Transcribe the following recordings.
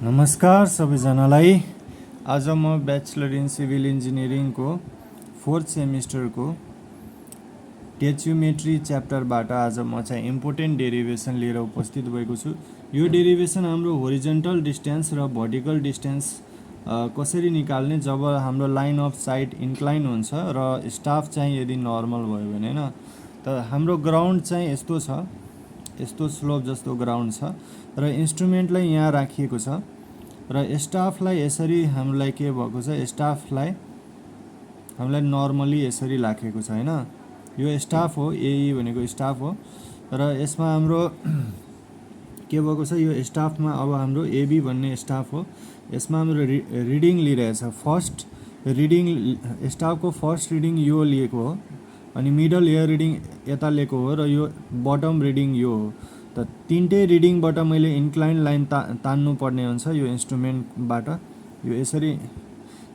नमस्कार सबैजनालाई। आज म ब्याचलर इन सिभिल इन्जिनियरिङको 4th सेमिस्टरको टेच्युमेट्री च्याप्टरबाट आज म चाहिँ इम्पोर्टेन्ट डेरिभेसन लिएर उपस्थित भएको छु। यो डेरिभेसन हाम्रो होरिजन्टल डिस्टेन्स र भर्टिकल डिस्टेन्स कसरी निकाल्ने जब हाम्रो लाइन अफ साइट इन्क्लाइन हुन्छ र स्टाफ चाहिँ यदि नर्मल भयो भने हैन। त हाम्रो ग्राउन्ड चाहिँ यस्तो छ, यस्तो स्लोप जस्तो ग्राउन्ड छ र इन्स्ट्रुमेन्टलाई यहाँ राखिएको छ र स्टाफलाई यसरी हामीलाई के भएको छ, स्टाफलाई हामीलाई नर्मली यसरी राखेको छ हैन। यो स्टाफ हो, एई भनेको स्टाफ हो र यसमा हाम्रो के भएको छ, यो स्टाफमा अब हाम्रो एबी भन्ने स्टाफ हो। यसमा हाम्रो रिडिङ लिइरहेछ। फर्स्ट रिडिङ स्टाफको फर्स्ट रिडिङ यो लिएको हो अनि मिडल एयर रिडिङ यता लिएको हो र यो बटम रिडिङ यो हो। त तीनटै रिडिङबाट मैले इन्क्लाइन लाइन तान्नु पर्ने हुन्छ यो इन्स्ट्रुमेन्टबाट। यो यसरी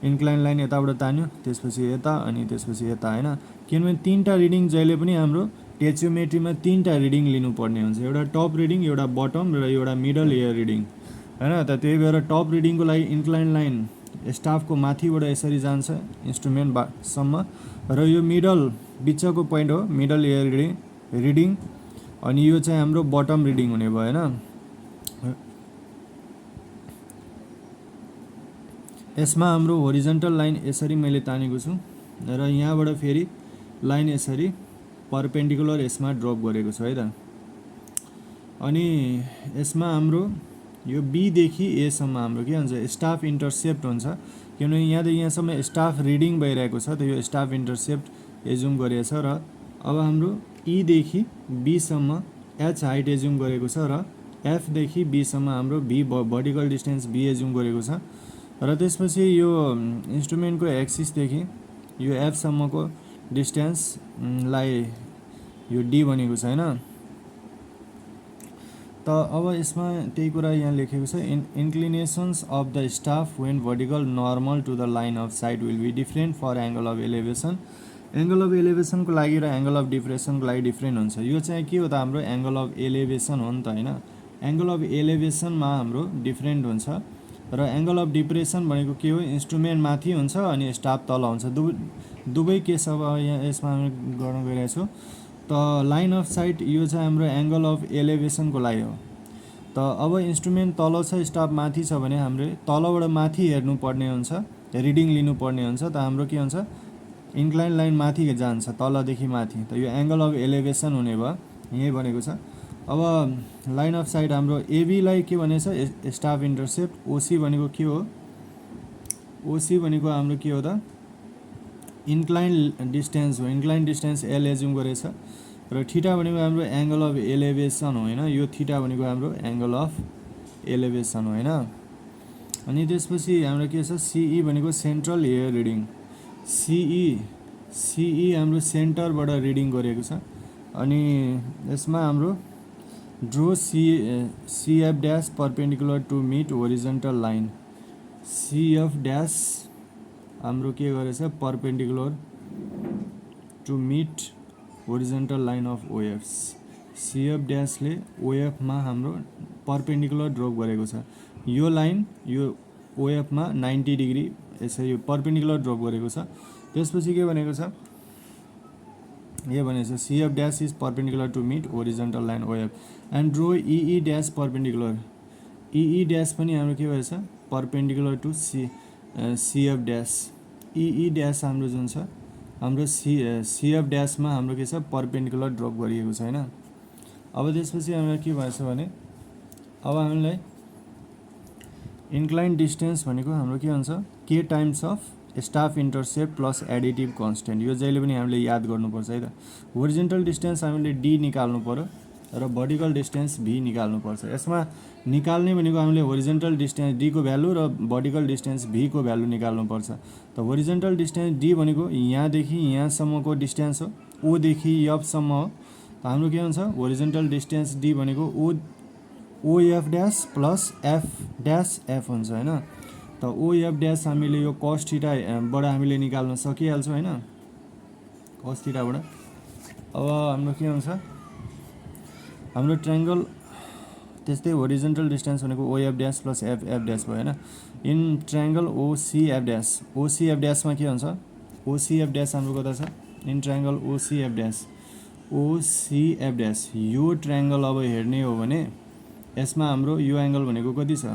इन्क्लाइन लाइन यताबाट तान्यो, त्यसपछि यता अनि त्यसपछि यता हैन। किनभने तीनटा रिडिङ जहिले पनि हाम्रो टेच्युमेट्रीमा तीनटा रिडिङ लिनुपर्ने हुन्छ, एउटा टप रिडिङ, एउटा बटम र एउटा मिडल एयर रिडिङ हैन। त त्यही भएर टप रिडिङको लागि इन्क्लाइन लाइन स्टाफको माथिबाट यसरी जान्छ इन्स्ट्रुमेन्टसम्म र यो मिडल बिचको पोइन्ट हो मिडल एयर रिडिङ अनि यो चाहिँ हाम्रो बटम रिडिङ हुने भयो हैन। यसमा हाम्रो होरिजन्टल लाइन यसरी मैले तानेको छु र यहाँबाट फेरि लाइन यसरी परपेन्डिकुलर यसमा ड्रप गरेको छु है त। अनि यसमा हाम्रो यो बी देखि ए सम्म हाम्रो के हुन्छ, स्टाफ इन्टरसेप्ट हुन्छ। किनभने यहाँदेखि यहाँसम्म स्टाफ रिडिङ भइरहेको छ, त यो स्टाफ इन्टरसेप्ट एज्युम गरिएको छ र अब हाम्रो ई देखि बी सम्म एच हाइट एज्युम गरेको छ र एफ देखि बी सम्म हाम्रो भी भर्टिकल डिस्टेन्स बी एज्युम गरेको छ र त्यसपछि यो इन्स्ट्रुमेन्टको एक्सिसदेखि यो एफ सम्मको डिस्टेन्सलाई यो डी भनेको छ हैन। त अब यसमा त्यही कुरा यहाँ लेखेको छ, inclinations of the staff when vertical normal to the line of sight will be different for angle of elevation. Angle of एलिभेसनको लागि र एङ्गल अफ डिप्रेसनको लागि डिफ्रेन्ट हुन्छ। यो चाहिँ के हो त, हाम्रो एङ्गल अफ एलिभेसन हो नि त हैन। एङ्गल अफ एलिभेसनमा हाम्रो डिफ्रेन्ट हुन्छ र एङ्गल अफ डिप्रेसन भनेको के हो, इन्स्ट्रुमेन्ट माथि हुन्छ अनि स्टाफ तल हुन्छ। दुवै केस अब यहाँ यसमा हामी गर्न गइरहेको छु। त लाइन अफ साइट यो चाहिँ हाम्रो एङ्गल अफ एलिभेसनको लागि हो। त अब इन्स्ट्रुमेन्ट तल छ, स्टाफ माथि छ भने हामीले तलबाट माथि हेर्नुपर्ने हुन्छ, रिडिङ लिनुपर्ने हुन्छ। त हाम्रो के हुन्छ, इन्क्लाइन लाइन माथि जान्छ, तलदेखि माथि। त यो एङ्गल अफ एलिभेसन हुने भयो, यही भनेको छ। अब लाइन अफ साइट हाम्रो एबीलाई के भनेको छ, स्टाफ इन्टरसेप्ट। ओसी भनेको के हो, ओसी भनेको हाम्रो के हो त, इन्क्लाइन डिस्टेन्स हो। इन्क्लाइन डिस्टेन्स एल एज्युम गरेछ र थीटा भनेको हाम्रो एङ्गल अफ एलिभेसन हो हैन। यो थीटा भनेको हाम्रो एङ्गल अफ एलिभेसन हो हैन। अनि त्यसपछि हाम्रो के छ, सीई भनेको सेन्ट्रल एयर रिडिङ। सीई हाम्रो सेन्टरबाट रिडिङ गरेको छ। अनि यसमा हाम्रो draw CF dash perpendicular to meet horizontal line. CF dash हाम्रो के गरेछ, perpendicular to meet horizontal line of OF. सीएफ ड्यासले ओएफमा हाम्रो परपेन्डिकुलर ड्रप गरेको छ। यो लाइन यो ओएफमा 90 डिग्री यसरी परपेन्डिकुलर ड्रप गरेको छ। त्यसपछि के भनेको छ, यो भनेको छ CF dash is perpendicular to meet horizontal line OF and draw EE dash perpendicular. EE dash पनि हाम्रो के भएछ, perpendicular to CF dash. E dash हाम्रो जुन छ, हाम्रो सीएफ ड्यासमा हाम्रो के छ, परपेन्डिकुलर ड्रप गरिएको छ हैन। अब त्यसपछि हामीलाई के भएछ भने, अब हामीलाई इन्क्लाइन डिस्टेन्स भनेको हाम्रो के हुन्छ, के times of staff intercept plus additive constant. यो जहिले पनि हामीले याद गर्नुपर्छ है त। होरिजन्टल डिस्टेन्स हामीले डी निकाल्नु पर्यो र भर्टिकल डिस्टेन्स भी निकाल्नुपर्छ। यसमा निकाल्ने भनेको हामीले होरिजन्टल डिस्टेन्स डी को भ्यालु र भर्टिकल डिस्टेन्स भी को भ्यालु निकाल्नुपर्छ। त होरिजन्टल डिस्टेन्स डी भनेको यहाँदेखि यहाँसम्मको डिस्टेन्स हो, ओदेखि एफसम्म हो। त हाम्रो के हुन्छ, होरिजन्टल डिस्टेन्स डी भनेको of dash plus F dash F हुन्छ हैन। त ओएफ ड्यास हामीले यो कस थीटाबाट हामीले निकाल्न सकिहाल्छौँ हैन, कस थीटाबाट। अब हाम्रो के हुन्छ, हाम्रो ट्रायङ्गल त्यस्तै होरिजन्टल डिस्टेन्स भनेको of dash plus F dash भयो होइन। इन ट्रायङ्गल ओसिएफ ड्यास, ओसिएफ ड्यासमा के हुन्छ, ओसिएफ ड्यास हाम्रो कता छ, इन ट्रायङ्गल ओसिएफ ड्यास, ओसिएफ ड्यास यो ट्रायङ्गल अब हेर्ने हो भने यसमा हाम्रो यो एङ्गल भनेको कति छ,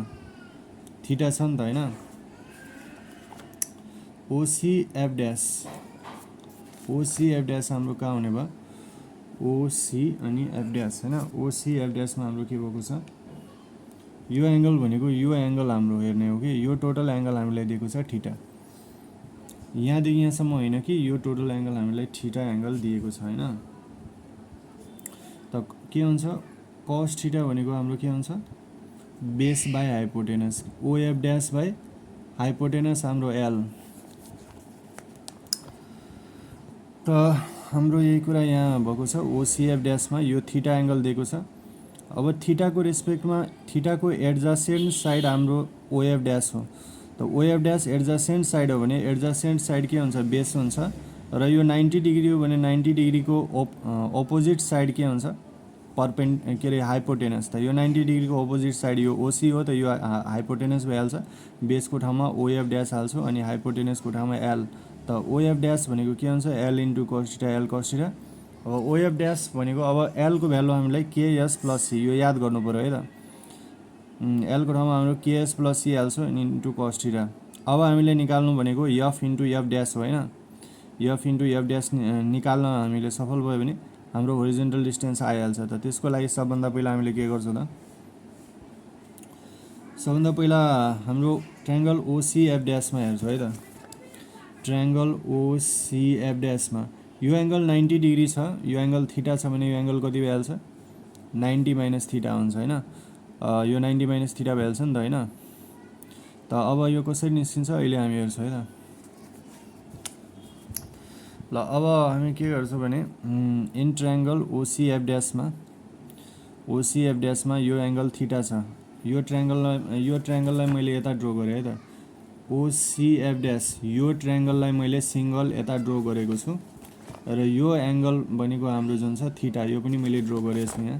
थीटा छ नि त होइन। ओसिएफ ड्यास, ओसिएफ ड्यास हाम्रो कहाँ हुने भयो, ओसी अनि एफ ड्यास होइन। ओसिएफ ड्यासमा हाम्रो के भएको छ, यो एङ्गल भनेको यो एङ्गल हाम्रो हेर्ने हो कि यो टोटल एङ्गल हामीलाई दिएको छ थीटा, यहाँदेखि यहाँसम्म होइन कि यो टोटल एङ्गल हामीलाई थीटा एङ्गल दिएको छ होइन। त के हुन्छ, कस थीटा भनेको हाम्रो के हुन्छ, base by hypotenuse, of dash by hypotenuse हाम्रो एल। त हाम्रो यही कुरा यहाँ भएको छ, ओसिएफ ड्यासमा यो थीटा एङ्गल दिएको छ। अब थीटाको रेस्पेक्टमा थीटाको एडजासेन्ट साइड हाम्रो ओएफ ड्यास हो, त ओएफ ड्यास एडजासेन्ट साइड हो भने एडजासेन्ट साइड के हुन्छ, बेस हुन्छ, र यो 90 डिग्री हो भने 90 डिग्रीको अपोजिट साइड के हुन्छ, के अरे हाइपोटेनस। त यो 90 डिग्रीको अपोजिट साइड यो ओसी हो, त यो हाइपोटेनस भइहाल्छ, बेसको ठाउँमा ओएफ ड्यास हाल्छु अनि हाइपोटेनसको ठाउँमा एल। त ओएफ ड्यास भनेको के हुन्छ, L into cos theta L cos theta. अब ओएफ ड्यास भनेको अब एलको भ्यालु हामीलाई केएस प्लस सी, यो याद गर्नु पऱ्यो है त, एलको ठाउँमा हाम्रो केएस प्लस सी हाल्छौँ इन्टु कस थीटा। अब हामीले निकाल्नु भनेको एफ इन्टु एफ ड्यास हो होइन, एफ इन्टु एफ ड्यास निकाल्न हामीले सफल भयो भने हाम्रो होरिजन्टल डिस्टेन्स आइहाल्छ। त त्यसको लागि सबभन्दा पहिला हामीले के गर्छौँ त, सबभन्दा पहिला हाम्रो ट्रायङ्गल ओसिएफ ड्यासमा हेर्छौँ है त। ट्रायङ्गल ओसिएफ ड्यासमा यो एङ्गल 90 डिग्री छ, यो एङ्गल थीटा छ भने यो एङ्गल कति भइहाल्छ, 90 माइनस थीटा हुन्छ होइन। यो 90 माइनस थीटा भइहाल्छ नि त होइन। त अब यो कसरी निस्किन्छ अहिले हामी हेर्छौँ है त। ल अब हामी के गर्छौँ भने इन ट्रायङ्गल ओसिएफ ड्यासमा यो एङ्गल थीटा छ, यो ट्रायङ्गललाई मैले यता ड्र गरेँ है त, ओसिएफ ड्यास यो ट्रायङ्गललाई मैले सिङ्गल यता ड्र गरेको छु, र यो एङ्गल भनेको हाम्रो जुन छ थीटा यो पनि मैले ड्र गरेको छु यहाँ।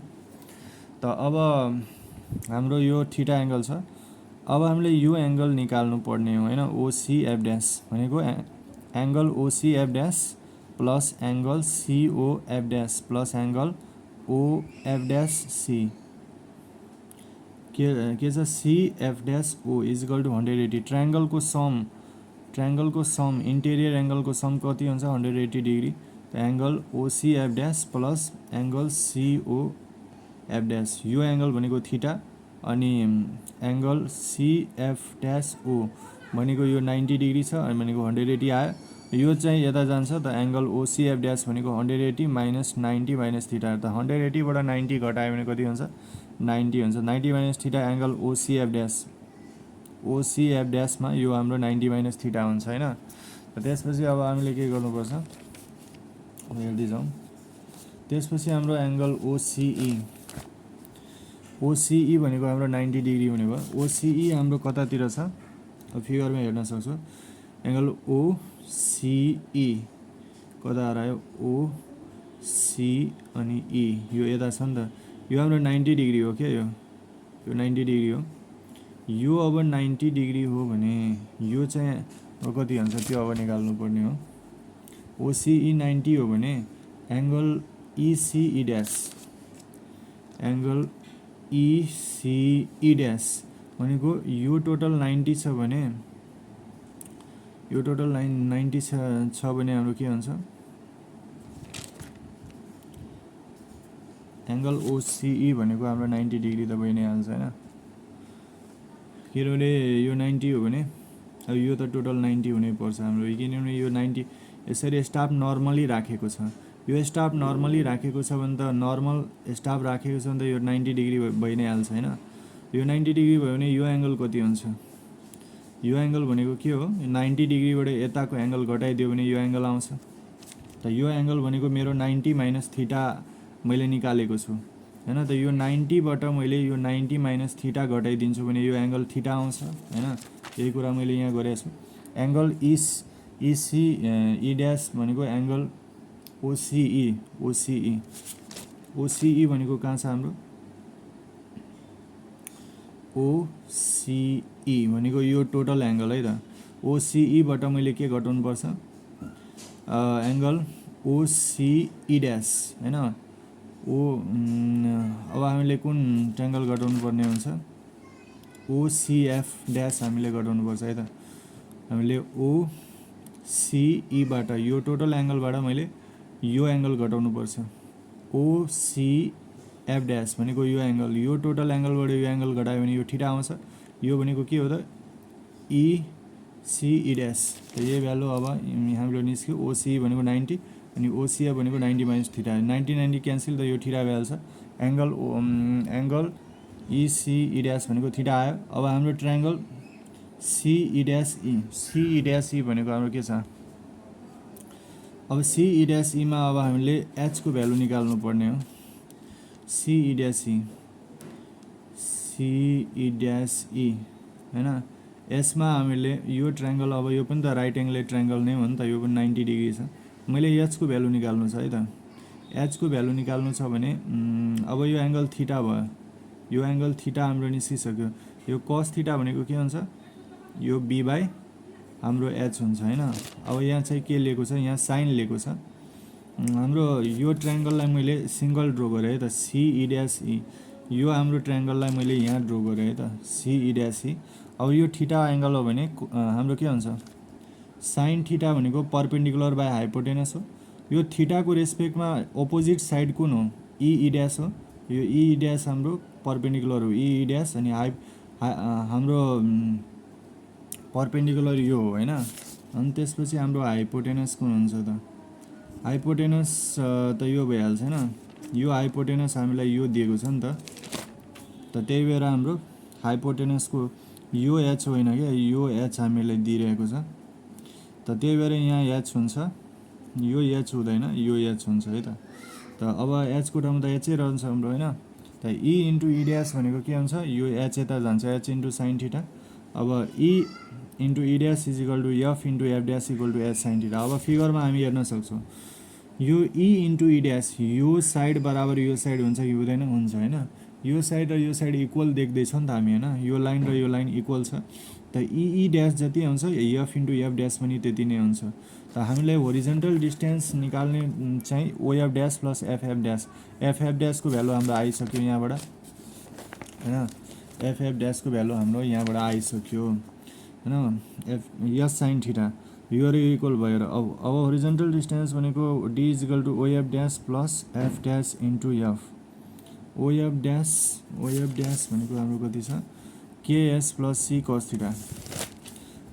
त अब हाम्रो यो थीटा एङ्गल छ, अब हामीले यो एङ्गल निकाल्नु पर्ने हो होइन। ओसिएफ ड्यास भनेको angle OCF dash plus angle COF dash plus angle OF dash C के छ, CF dash O is equal to 180। ट्रायङ्गलको सम इन्टेरियर एङ्गलको सम कति हुन्छ, 180 डिग्री। त angle OCF dash plus angle COF dash, यो एङ्गल भनेको थीटा अनि एङ्गल सिएफ ड्यास ओ भनेको यो 90 डिग्री छ अनि भनेको 180 आयो, यो चाहिँ यता जान्छ। त एङ्गल ओसिएफ ड्यास भनेको 180 माइनस 90 माइनस थीटा, त 180 बाट 90 घटायो भने कति हुन्छ, 90 हुन्छ। 90 माइनस थीटा एङ्गल ओसिएफ ड्यासमा यो हाम्रो 90 माइनस थीटा हुन्छ होइन। र त्यसपछि अब हामीले के गर्नुपर्छ हेर्दै जाउँ। त्यसपछि हाम्रो एङ्गल ओसिई भनेको हाम्रो 90 डिग्री हुने भयो। ओसिई हाम्रो कतातिर छ, अब फिगरमा हेर्न सक्छौँ, एङ्गल ओसिई कता आयो, ओसी अनि ई यो यता छ नि त, यो हाम्रो 90 डिग्री हो क्या, यो 90 डिग्री हो। यो अब 90 डिग्री हो भने यो चाहिँ अब कति हुन्छ त्यो अब निकाल्नु पर्ने हो। ओसिई 90 हो भने एङ्गल इसिई ड्यास भनेको यो टोटल 90 छ भने यो टोटल 90 छ भने हाम्रो के हुन्छ, एङ्गल ओसिई भनेको हाम्रो 90 डिग्री त भइ नै हाल्छ होइन, किनभने यो 90 हो भने अब यो त टोटल 90 हुनै पर्छ हाम्रो, किनभने यो 90 यसरी स्टाफ नर्मली राखेको छ, यो स्टाफ नर्मली राखेको छ भने त नर्मल स्टाफ राखेको छ भने त यो 90 डिग्री भइ नै हाल्छ होइन। यो 90 डिग्री भयो भने यो एङ्गल कति हुन्छ, यो एङ्गल भनेको के हो, 90 डिग्रीबाट यताको एङ्गल घटाइदियो भने यो एङ्गल आउँछ। त यो एङ्गल भनेको मेरो 90 माइनस थीटा मैले निकालेको छु हैन। त यो 90 बाट मैले यो 90 माइनस थीटा घटाइदिन्छु भने यो एङ्गल थीटा आउँछ हैन। यही कुरा मैले यहाँ गरेको छु। एङ्गल इसी ई ड्यास भनेको एङ्गल ओसिई भनेको कहाँ छ हाम्रो, ओसिई भनेको यो टोटल एङ्गल है त ओसिई बाट मैले के घटाउनु पर्छ एङ्गल ओसिई ड्यास हैन अब हामीले कुन ट्रायङ्गल घटाउनु पर्ने हुन्छ ओसिएफ ड्यास हामीले घटाउनु पर्छ है त हामीले ओसिई बाट यो टोटल एङ्गलबाट मैले यो एङ्गल घटाउनु पर्छ ओसिएफ ड्यास भनेको यो एङ्गल यो टोटल एङ्गलबाट यो एङ्गल घटायो भने यो थीटा आउँछ यो भनेको के हो त इसिई ड्यास त यही भ्यालु अब हाम्रो निस्क्यो ओसिई भनेको 90 अनि ओसिएफ भनेको 90 माइनस थीटा 90 क्यान्सल त यो थीटा भइहाल्छ एङ्गल इसिई ड्यास भनेको थीटा आयो अब हाम्रो ट्रायङ्गल सिई ड्यास ई भनेको हाम्रो के छ अब सिई ड्यास ईमा अब हामीले एच को भ्यालु निकाल्नु पर्ने हो सिई ड्यास ई हैन यसमा हामीले यो ट्रायङ्गल अब यो पनि त राइट एङ्गल ट्रायङ्गल नै हो नि त यो पनि 90 डिग्री छ मैले एच को भ्यालु निकाल्नु छ है त एच को भ्यालु निकाल्नु छ भने अब यो एङ्गल थीटा भयो यो एङ्गल थीटा हाम्रो निस्किसक्यो यो कस थीटा भनेको के हुन्छ यो बी बाई हाम्रो एच हुन्छ हैन अब यहाँ चाहिँ के लिएको छ यहाँ साइन लिएको छ हाम्रो यो ट्रायङ्गललाई मैले सिंगल ड्रा गरेँ है त सिई ड्यास ई यो हाम्रो ट्रायङ्गललाई मैले यहाँ ड्रा गरेँ है त सिई ड्यास ई अब यो थीटा एङ्गल हो भने हाम्रो के हुन्छ साइन थीटा भनेको परपेन्डिकुलर बाई हाइपोटेनस हो यो थीटाको रेस्पेक्टमा अपोजिट साइड कुन हो ई ड्यास हो यो ई ड्यास हाम्रो परपेन्डिकुलर हो ई ड्यास अनि हाम्रो परपेन्डिकुलर यो हो हैन अनि त्यसपछि हाम्रो हाइपोटेनस कुन हुन्छ त हाइपोटेनस त यो भइहाल्छ हैन यो हाइपोटेनस हामीलाई यो दिएको छ नि त त्यही भएर हाम्रो हाइपोटेनसको यो एच होइन के यो एच हामीलाई दिइरहेको छ त त्यही भएर यहाँ एच हुन्छ यो एच हुँदैन यो एच हुन्छ है त अब एच को ठाउँमा त एचै रहन्छ हाम्रो हैन त ई इन्टु ई ड्यास भनेको के हुन्छ यो एच यता जान्छ एच इन्टु साइन थीटा अब E into E dash is equal to F into F dash equal to H sine theta अब फिगरमा हामी हेर्न सक्छौँ यो ई इन्टु ई ड्यास यो साइड बराबर यो साइड हुन्छ कि हुँदैन हुन्छ हैन यो साइड र यो साइड इक्वल देख्दैछौँ नि त हामी हैन यो लाइन र यो लाइन इक्वल छ त ई ड्यास जति आउँछ एफ इन्टु एफ ड्यास पनि त्यति नै हुन्छ त हामीले होरिजन्टल डिस्टेन्स निकाल्ने चाहिँ ओएफ ड्यास प्लस एफएफ ड्यासको भ्यालु हाम्रो आइसक्यो यहाँबाट हैन एफएफ ड्यासको भ्यालु हाम्रो यहाँबाट आइसक्यो हैन एस साइन थीटा यो र इक्वल भएर अब होरिजन्टल डिस्टेन्स भनेको D is equal to OF dash plus F dash into F OF dash भनेको हाम्रो कति छ KS plus C cos theta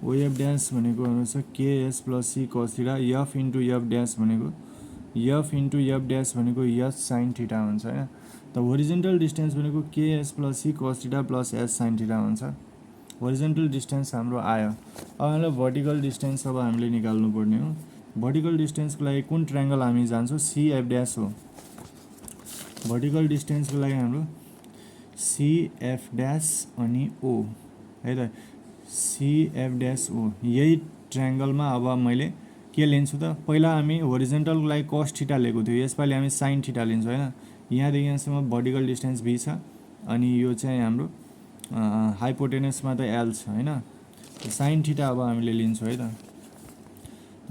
OF dash भनेको हाम्रो छ KS plus C cos theta F into F dash भनेको S sine theta हुन्छ हैन त होरिजन्टल डिस्टेन्स भनेको KS plus C cos theta plus S sine theta हुन्छ होरिजन्टल डिस्टेन्स हाम्रो आयो अब हामीलाई भर्टिकल डिस्टेन्स अब हामीले निकाल्नु पर्ने हो भर्टिकल डिस्टेन्सको लागि कुन ट्रायङ्गल हामी जान्छौँ सिएफ ड्यास हो भर्टिकल डिस्टेन्सको लागि हाम्रो सिएफ ड्यास अनि ओ है त सिएफ ड्यास ओ यही ट्रायङ्गलमा अब मैले के लिन्छु त पहिला हामी होरिजन्टलको लागि कस थीटा लिएको थियो यसपालि हामी साइन थीटा लिन्छौँ हैन यहाँदेखि यहाँसम्म भर्टिकल डिस्टेन्स भी छ अनि यो चाहिँ हाम्रो हाइपोटेनसमा त एल छ हैन साइन थीटा अब हामीले लिन्छौँ है त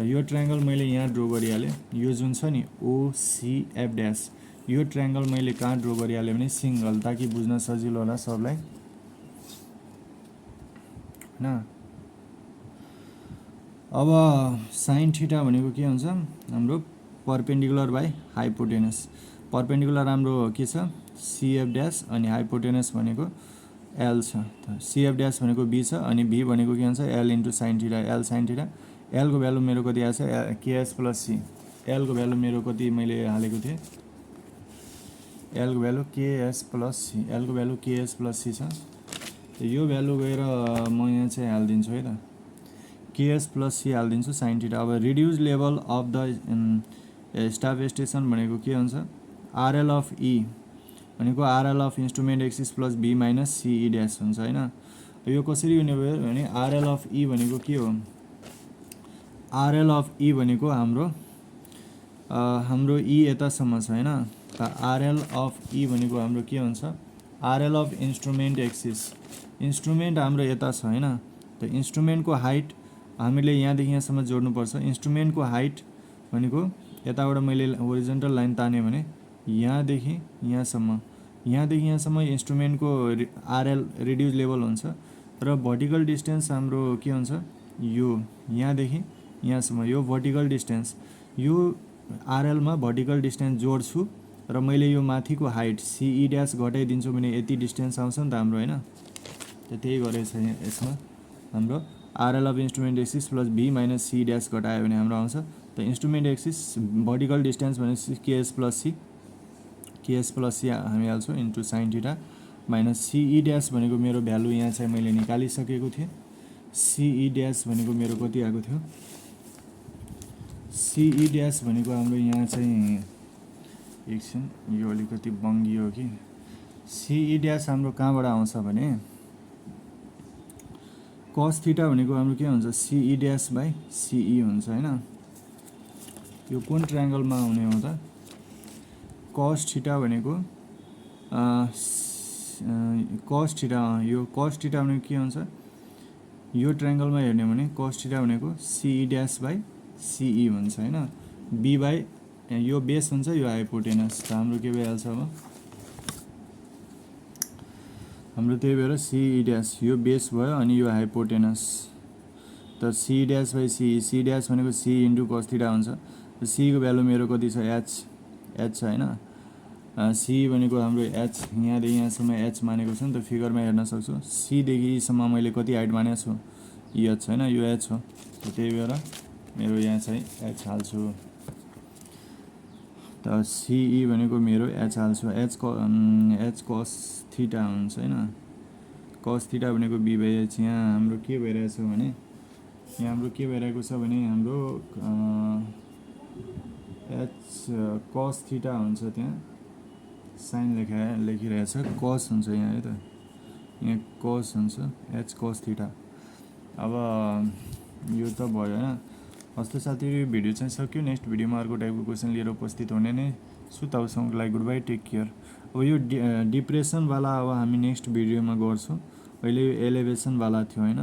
यो ट्रायङ्गल मैले यहाँ ड्रा गरिहालेँ यो जुन छ नि ओसिएफ ड्यास यो ट्रायङ्गल मैले कहाँ ड्रा गरिहालेँ भने सिंगल ताकि बुझ्न सजिलो होला सबलाई हैन अब साइन थीटा भनेको के हुन्छ हाम्रो परपेन्डिकुलर बाई हाइपोटेनस परपेन्डिकुलर हाम्रो के छ सिएफ ड्यास अनि हाइपोटेनस भनेको एल छ सिएफ ड्यास भनेको बी छ अनि भी भनेको के हुन्छ L into sine theta L sine theta एलको भ्यालु मेरो कति आएछ केएस प्लस सी एलको भ्यालु मेरो कति मैले हालेको थिएँ एलको भ्यालु केएस प्लस सी छ यो भ्यालु गएर म यहाँ चाहिँ हालिदिन्छु है त केएस प्लस सी हालिदिन्छु साइन थीटा अब reduce level of the staff station भनेको के हुन्छ आरएल अफ ई भनेको RL of instrument axis plus B minus CE dash हुन्छ हैन यो कसरी हुने भयो भने आरएल अफ ई भनेको के हो आरएल अफ ई भनेको हाम्रो ई यतासम्म छ हैन त आरएल अफ ई भनेको हाम्रो के हुन्छ RL of instrument axis, instrument हाम्रो यता छ होइन, त इन्स्ट्रुमेन्टको हाइट हामीले यहाँदेखि यहाँसम्म जोड्नुपर्छ। इन्स्ट्रुमेन्टको हाइट भनेको यताबाट मैले होरिजेन्टल लाइन तानेँ भने यहाँदेखि यहाँसम्म इन्स्ट्रुमेन्टको आरएल रिड्युस लेभल हुन्छ र भर्टिकल डिस्टेन्स हाम्रो के हुन्छ, यो यहाँदेखि यहाँसम्म यो भर्टिकल डिस्टेन्स, यो आरएलमा भर्टिकल डिस्टेन्स जोड्छु र मैले यो माथिको हाइट सिई ड्यास घटाइदिन्छु भने यति डिस्टेन्स आउँछ नि त हाम्रो होइन। त त्यही गरेको छ यसमा हाम्रो RL of instrument axis plus V minus C dash घटायो भने हाम्रो आउँछ। त इन्स्ट्रुमेन्ट एक्सिस भर्टिकल डिस्टेन्स भनेपछि केएस प्लस सी हामी हाल्छौँ into sine theta minus CE dash भनेको मेरो भ्यालु यहाँ चाहिँ मैले निकालिसकेको थिएँ। सिई ड्यास भनेको मेरो कति आएको थियो, सिई ड्यास भनेको हाम्रो यहाँ चाहिँ एकछिन यो अलिकति बङ्गियो कि, सिई ड्यास हाम्रो कहाँबाट आउँछ भने कस थीटा भनेको हाम्रो के हुन्छ, सिई ड्यास बाई सिई हुन्छ होइन। यो कुन ट्रायङ्गलमा हुने हो त, कस थीटा भनेको कस थीटा, यो कस थीटा भनेको के हुन्छ, यो ट्रायङ्गलमा हेर्ने भने कस थीटा भनेको सिई ड्यास बाई सिई हुन्छ होइन। बी बाई यो बेस हुन्छ, यो हाइपोटेनस, त हाम्रो के भइहाल्छ अब हाम्रो, त्यही भएर सिई ड्यास यो बेस भयो अनि यो हाइपोटेनस, त C dash by C dash भनेको सी इन्टु कस थीटा हुन्छ। सीको भ्यालु मेरो कति छ, एच छ होइन। सी भनेको हाम्रो एच यहाँदेखि यहाँसम्म एच मानेको छ नि त, फिगरमा हेर्न सक्छु। सीदेखि यीसम्म मैले कति हाइट मानेको छु, एच होइन, यो एच हो। त्यही भएर मेरो यहाँ चाहिँ एच हाल्छु, त सिई भनेको मेरो एच हाल्छु, एच कस थीटा हुन्छ होइन। कस थीटा भनेको बी बाई एच, यहाँ हाम्रो के भइरहेछ भने हाम्रो एच कस थीटा हुन्छ, त्यहाँ साइन लेखिरहेछ, कस हुन्छ यहाँ है त, यहाँ कस हुन्छ, एच कस थीटा। अब यो त भयो होइन। हस्त साथीहरू, यो भिडियो चाहिँ सक्यो। नेक्स्ट भिडियोमा अर्को टाइपको क्वेसन लिएर उपस्थित हुने नै छु। तबसम्मको लागि गुड बाई, टेक केयर। अब यो डिप्रेसनवाला अब हामी नेक्स्ट भिडियोमा गर्छौँ। अहिले यो एलिभेसनवाला थियो होइन।